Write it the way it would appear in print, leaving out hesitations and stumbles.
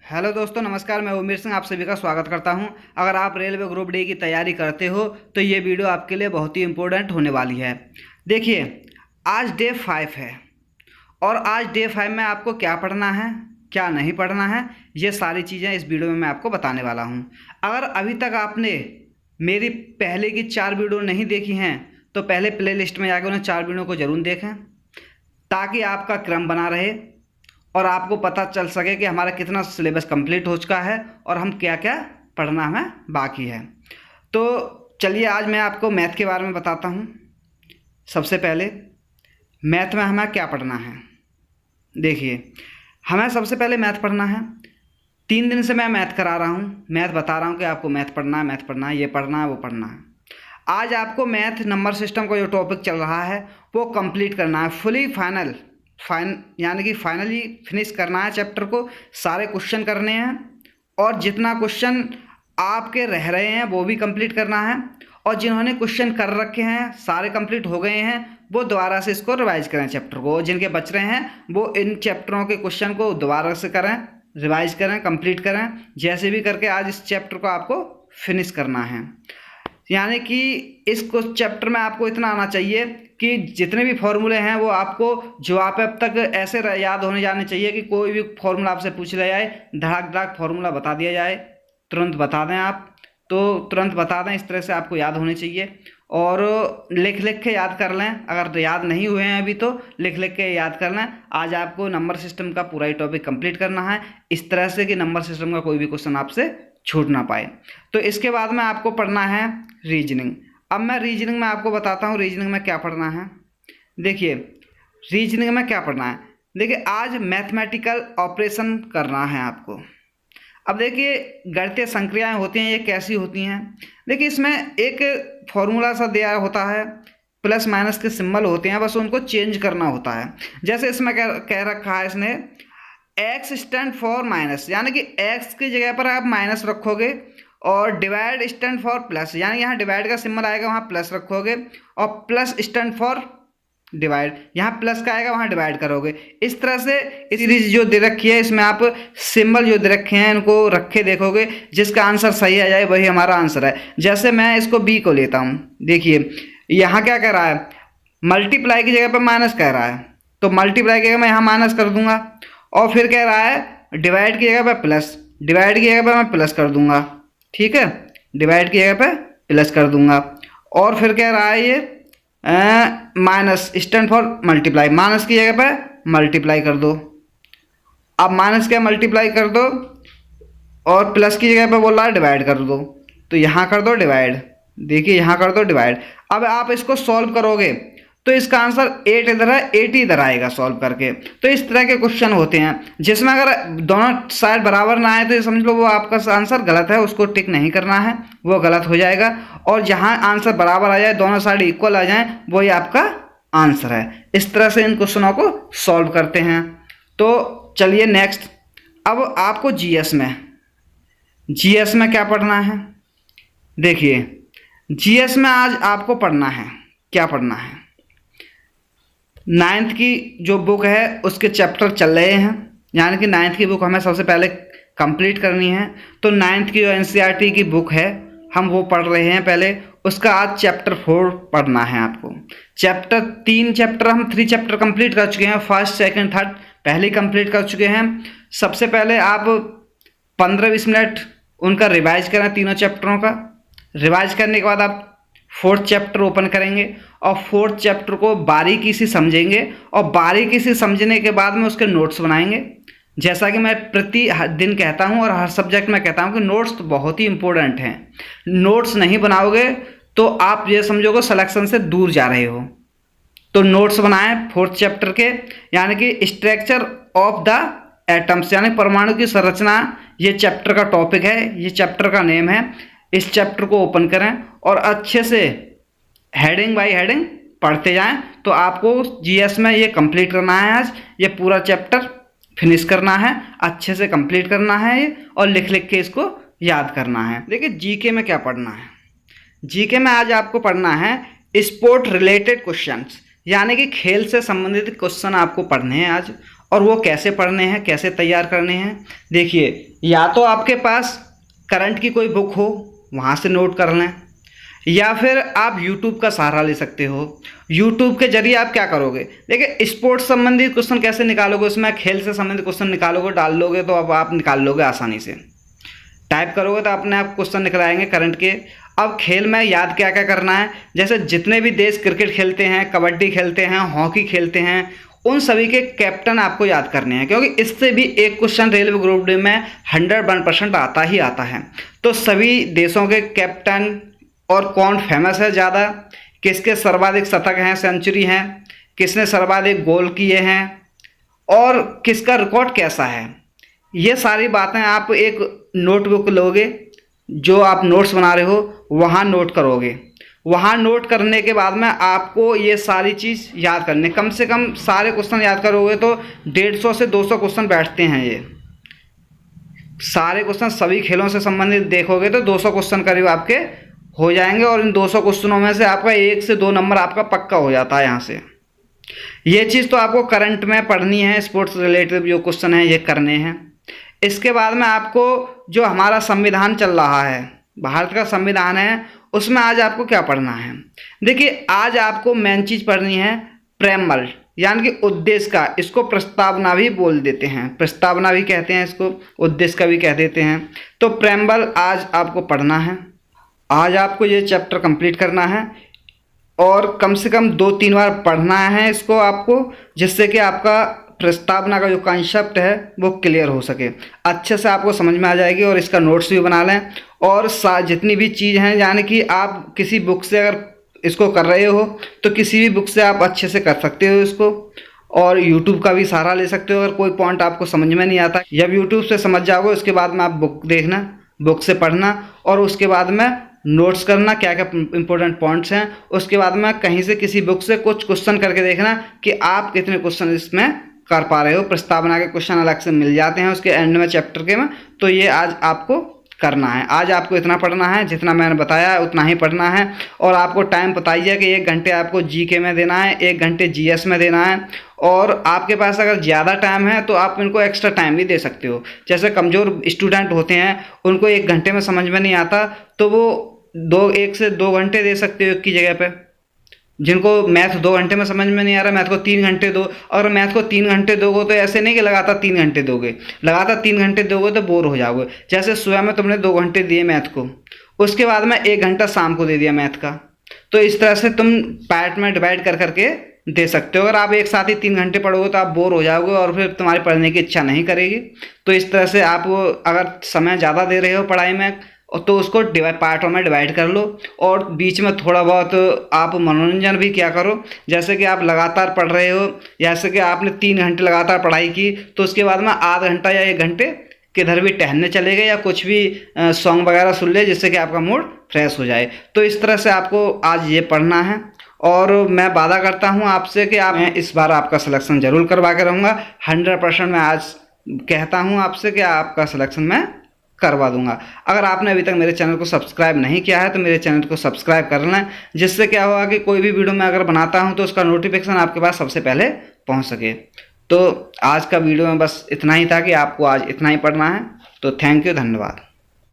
Hello दोस्तों, नमस्कार। मैं उमेर सिंह आप सभी का स्वागत करता हूं। अगर आप रेलवे ग्रुप डी की तैयारी करते हो तो ये वीडियो आपके लिए बहुत ही इम्पोर्टेंट होने वाली है। देखिए, आज डे 5 है और आज डे 5 में आपको क्या पढ़ना है, क्या नहीं पढ़ना है, ये सारी चीज़ें इस वीडियो में मैं आपको बताने वाला हूं। अगर अभी तक आपने मेरी पहले की 4 वीडियो नहीं देखी हैं तो पहले प्ले लिस्ट में जाकर उन्हें 4 वीडियो को ज़रूर देखें, ताकि आपका क्रम बना रहे और आपको पता चल सके कि हमारा कितना सिलेबस कंप्लीट हो चुका है और हम क्या क्या पढ़ना हमें बाकी है। तो चलिए, आज मैं आपको मैथ के बारे में बताता हूँ। सबसे पहले मैथ में हमें क्या पढ़ना है। देखिए, हमें सबसे पहले मैथ पढ़ना है। 3 दिन से मैं मैथ करा रहा हूँ, मैथ बता रहा हूँ कि आपको मैथ पढ़ना है, मैथ पढ़ना है, ये पढ़ना है, वो पढ़ना है। आज आपको मैथ नंबर सिस्टम का जो टॉपिक चल रहा है वो कंप्लीट करना है, फुली यानी कि फाइनली फिनिश करना है चैप्टर को। सारे क्वेश्चन करने हैं और जितना क्वेश्चन आपके रह रहे हैं वो भी कंप्लीट करना है, और जिन्होंने क्वेश्चन कर रखे हैं सारे कंप्लीट हो गए हैं वो दोबारा से इसको रिवाइज करें चैप्टर को। जिनके बच रहे हैं वो इन चैप्टरों के क्वेश्चन को दोबारा से करें, रिवाइज करें, कंप्लीट करें। जैसे भी करके आज इस चैप्टर को आपको फिनिश करना है। यानी कि इस चैप्टर में आपको इतना आना चाहिए कि जितने भी फॉर्मूले हैं वो आपको, जो आप अब तक ऐसे याद होने जाने चाहिए कि कोई भी फॉर्मूला आपसे पूछ लिया जाए, धड़ाक धड़ाक फॉर्मूला बता दिया जाए, तुरंत बता दें आप, तो तुरंत बता दें। इस तरह से आपको याद होने चाहिए और लिख लिख के याद कर लें। अगर तो याद नहीं हुए हैं अभी तो लिख लिख के याद कर लें। आज आपको नंबर सिस्टम का पूरा ही टॉपिक कंप्लीट करना है, इस तरह से कि नंबर सिस्टम का कोई भी क्वेश्चन आपसे छूट ना पाए। तो इसके बाद में आपको पढ़ना है रीजनिंग। अब मैं रीजनिंग में आपको बताता हूँ रीजनिंग में क्या पढ़ना है। देखिए, रीजनिंग में क्या पढ़ना है। देखिए, आज मैथमेटिकल ऑपरेशन करना है आपको। अब देखिए, गणितीय संक्रियाएं होती हैं, ये कैसी होती हैं। देखिए, इसमें एक फॉर्मूला सा दिया होता है, प्लस माइनस के सिंबल होते हैं, बस उनको चेंज करना होता है। जैसे इसमें कह रखा है इसने एक्स स्टैंड फॉर माइनस, यानी कि एक्स की जगह पर आप माइनस रखोगे, और डिवाइड स्टैंड फॉर प्लस, यानी यहाँ डिवाइड का सिंबल आएगा वहाँ प्लस रखोगे, और प्लस स्टैंड फॉर डिवाइड, यहाँ प्लस का आएगा वहाँ डिवाइड करोगे। इस तरह से सीरीज जो दे रखी है इसमें आप सिंबल जो दे रखे हैं इनको रखे देखोगे, जिसका आंसर सही आ जाए वही हमारा आंसर है। जैसे मैं इसको बी को लेता हूँ। देखिए, यहाँ क्या कह रहा है, मल्टीप्लाई की जगह पर माइनस कह रहा है, तो मल्टीप्लाई की जगह मैं यहाँ माइनस कर दूंगा, और फिर कह रहा है डिवाइड की जगह पर प्लस, डिवाइड की जगह पर मैं प्लस कर दूंगा। ठीक है, डिवाइड की जगह पे प्लस कर दूंगा। और फिर कह रहा है ये minus stand for multiply, minus की जगह पे मल्टीप्लाई कर दो। अब माइनस क्या मल्टीप्लाई कर दो, और प्लस की जगह पे बोल रहा है डिवाइड कर दो, तो यहाँ कर दो डिवाइड। देखिए, यहाँ कर दो डिवाइड। अब आप इसको सॉल्व करोगे तो इसका आंसर 8 इधर है, 80 इधर आएगा सॉल्व करके। तो इस तरह के क्वेश्चन होते हैं जिसमें अगर दोनों साइड बराबर ना आए तो ये समझ लो वो आपका आंसर गलत है, उसको टिक नहीं करना है, वो गलत हो जाएगा। और जहां आंसर बराबर आ जाए, दोनों साइड इक्वल आ जाए, वो ही आपका आंसर है। इस तरह से इन क्वेश्चनों को सॉल्व करते हैं। तो चलिए नेक्स्ट, अब आपको जीएस में क्या पढ़ना है। देखिए, जीएस में आज आपको पढ़ना है, क्या पढ़ना है, 9th की जो बुक है उसके चैप्टर चल रहे हैं, यानी कि 9th की बुक हमें सबसे पहले कंप्लीट करनी है। तो 9th की जो एनसीईआरटी की बुक है हम वो पढ़ रहे हैं पहले। उसका आज चैप्टर 4 पढ़ना है आपको। चैप्टर 3 चैप्टर हम 3 चैप्टर कंप्लीट कर चुके हैं, फर्स्ट सेकंड थर्ड पहले कंप्लीट कर चुके हैं। सबसे पहले आप 15-20 मिनट उनका रिवाइज करें, तीनों चैप्टरों का। रिवाइज करने के बाद आप 4th चैप्टर ओपन करेंगे और 4th चैप्टर को बारीकी से समझेंगे, और बारीकी से समझने के बाद में उसके नोट्स बनाएंगे। जैसा कि मैं प्रति दिन कहता हूं और हर सब्जेक्ट में कहता हूं कि नोट्स तो बहुत ही इंपॉर्टेंट हैं। नोट्स नहीं बनाओगे तो आप ये समझोगे सिलेक्शन से दूर जा रहे हो। तो नोट्स बनाएं 4th चैप्टर के, यानी कि स्ट्रक्चर ऑफ द एटम्स, यानी परमाणु की संरचना, ये चैप्टर का टॉपिक है, ये चैप्टर का नेम है। इस चैप्टर को ओपन करें और अच्छे से हेडिंग बाय हेडिंग पढ़ते जाएं। तो आपको जीएस में ये कंप्लीट करना है आज, ये पूरा चैप्टर फिनिश करना है, अच्छे से कंप्लीट करना है ये, और लिख लिख के इसको याद करना है। देखिए, जीके में क्या पढ़ना है। जीके में आज आपको पढ़ना है स्पोर्ट रिलेटेड क्वेश्चंस, यानी कि खेल से संबंधित क्वेश्चन आपको पढ़ने हैं आज। और वो कैसे पढ़ने हैं, कैसे तैयार करने हैं। देखिए, या तो आपके पास करंट की कोई बुक हो, वहाँ से नोट कर लें, या फिर आप यूट्यूब का सहारा ले सकते हो। यूट्यूब के जरिए आप क्या करोगे, देखिए स्पोर्ट्स संबंधित क्वेश्चन कैसे निकालोगे, उसमें खेल से संबंधित क्वेश्चन निकालोगे, डाल लोगे तो अब आप निकाल लोगे आसानी से। टाइप करोगे तो अपने आप क्वेश्चन निकल आएंगे करंट के। अब खेल में याद क्या क्या करना है, जैसे जितने भी देश क्रिकेट खेलते हैं, कबड्डी खेलते हैं, हॉकी खेलते हैं, उन सभी के कैप्टन आपको याद करने हैं, क्योंकि इससे भी एक क्वेश्चन रेलवे ग्रुप डी में 101% आता ही आता है। तो सभी देशों के कैप्टन और कौन फेमस है ज़्यादा, किसके सर्वाधिक शतक हैं, सेंचुरी हैं, किसने सर्वाधिक गोल किए हैं, और किसका रिकॉर्ड कैसा है, ये सारी बातें आप एक नोटबुक लोगे, जो आप नोट्स बना रहे हो वहाँ नोट करोगे। वहाँ नोट करने के बाद में आपको ये सारी चीज़ याद करनी, कम से कम सारे क्वेश्चन याद करोगे तो 150 से 200 क्वेश्चन बैठते हैं। ये सारे क्वेश्चन सभी खेलों से संबंधित देखोगे तो 200 क्वेश्चन करीब आपके हो जाएंगे, और इन 200 क्वेश्चनों में से आपका 1 से 2 नंबर आपका पक्का हो जाता है यहाँ से। ये चीज़ तो आपको करंट में पढ़नी है, स्पोर्ट्स रिलेटेड जो क्वेश्चन है ये करने हैं। इसके बाद में आपको जो हमारा संविधान चल रहा है, भारत का संविधान है, उसमें आज आपको क्या पढ़ना है। देखिए, आज आपको मेन चीज़ पढ़नी है प्रेम्बल, यानी कि उद्देश्य का। इसको प्रस्तावना भी बोल देते हैं, प्रस्तावना भी कहते हैं इसको, उद्देश्य का भी कह देते हैं। तो प्रेम्बल आज आपको पढ़ना है। आज आपको ये चैप्टर कंप्लीट करना है, और कम से कम 2-3 बार पढ़ना है इसको आपको, जिससे कि आपका प्रस्तावना का जो कॉन्सेप्ट है वो क्लियर हो सके, अच्छे से आपको समझ में आ जाएगी। और इसका नोट्स भी बना लें, और जितनी भी चीज़ हैं, यानी कि आप किसी बुक से अगर इसको कर रहे हो तो किसी भी बुक से आप अच्छे से कर सकते हो इसको, और यूट्यूब का भी सहारा ले सकते हो। अगर कोई पॉइंट आपको समझ में नहीं आता, जब यूट्यूब से समझ जाओगे उसके बाद में आप बुक देखना, बुक से पढ़ना, और उसके बाद में नोट्स करना क्या क्या इंपॉर्टेंट पॉइंट्स हैं। उसके बाद में कहीं से किसी बुक से कुछ क्वेश्चन करके देखना कि आप कितने क्वेश्चन इसमें कर पा रहे हो। प्रस्तावना के क्वेश्चन अलग से मिल जाते हैं उसके एंड में चैप्टर के में। तो ये आज आपको करना है, आज आपको इतना पढ़ना है, जितना मैंने बताया है उतना ही पढ़ना है। और आपको टाइम बताइए कि 1 घंटे आपको जीके में देना है, 1 घंटे जीएस में देना है। और आपके पास अगर ज़्यादा टाइम है तो आप इनको एक्स्ट्रा टाइम भी दे सकते हो। जैसे कमज़ोर स्टूडेंट होते हैं, उनको 1 घंटे में समझ में नहीं आता, तो वो 1 से 2 घंटे दे सकते हो एक की जगह पे। जिनको मैथ 2 घंटे में समझ में नहीं आ रहा, मैथ को 3 घंटे दो। और मैथ को 3 घंटे दोगे तो ऐसे नहीं कि लगातार 3 घंटे दोगे, लगातार 3 घंटे दोगे तो बोर हो जाओगे। जैसे सुबह में तुमने 2 घंटे दिए मैथ को, उसके बाद में 1 घंटा शाम को दे दिया मैथ का, तो इस तरह से तुम पार्ट में डिवाइड कर करके दे सकते हो। अगर आप एक साथ ही 3 घंटे पढ़ोगे तो आप बोर हो जाओगे और फिर तुम्हारी पढ़ने की इच्छा नहीं करेगी। तो इस तरह से आप अगर समय ज़्यादा दे रहे हो पढ़ाई में तो उसको पार्टों में डिवाइड कर लो, और बीच में थोड़ा बहुत आप मनोरंजन भी क्या करो। जैसे कि आप लगातार पढ़ रहे हो, जैसे कि आपने 3 घंटे लगातार पढ़ाई की, तो उसके बाद में आधा घंटा या 1 घंटे किधर भी टहलने चले गए, या कुछ भी सॉन्ग वगैरह सुन ले, जिससे कि आपका मूड फ्रेश हो जाए। तो इस तरह से आपको आज ये पढ़ना है, और मैं वादा करता हूँ आपसे कि मैं इस बार आपका सिलेक्शन ज़रूर करवा के रहूँगा। 100% मैं आज कहता हूँ आपसे कि आपका सिलेक्शन मैं करवा दूंगा। अगर आपने अभी तक मेरे चैनल को सब्सक्राइब नहीं किया है तो मेरे चैनल को सब्सक्राइब कर लें, जिससे क्या होगा कि कोई भी वीडियो मैं अगर बनाता हूं तो उसका नोटिफिकेशन आपके पास सबसे पहले पहुंच सके। तो आज का वीडियो में बस इतना ही था कि आपको आज इतना ही पढ़ना है। तो थैंक यू, धन्यवाद।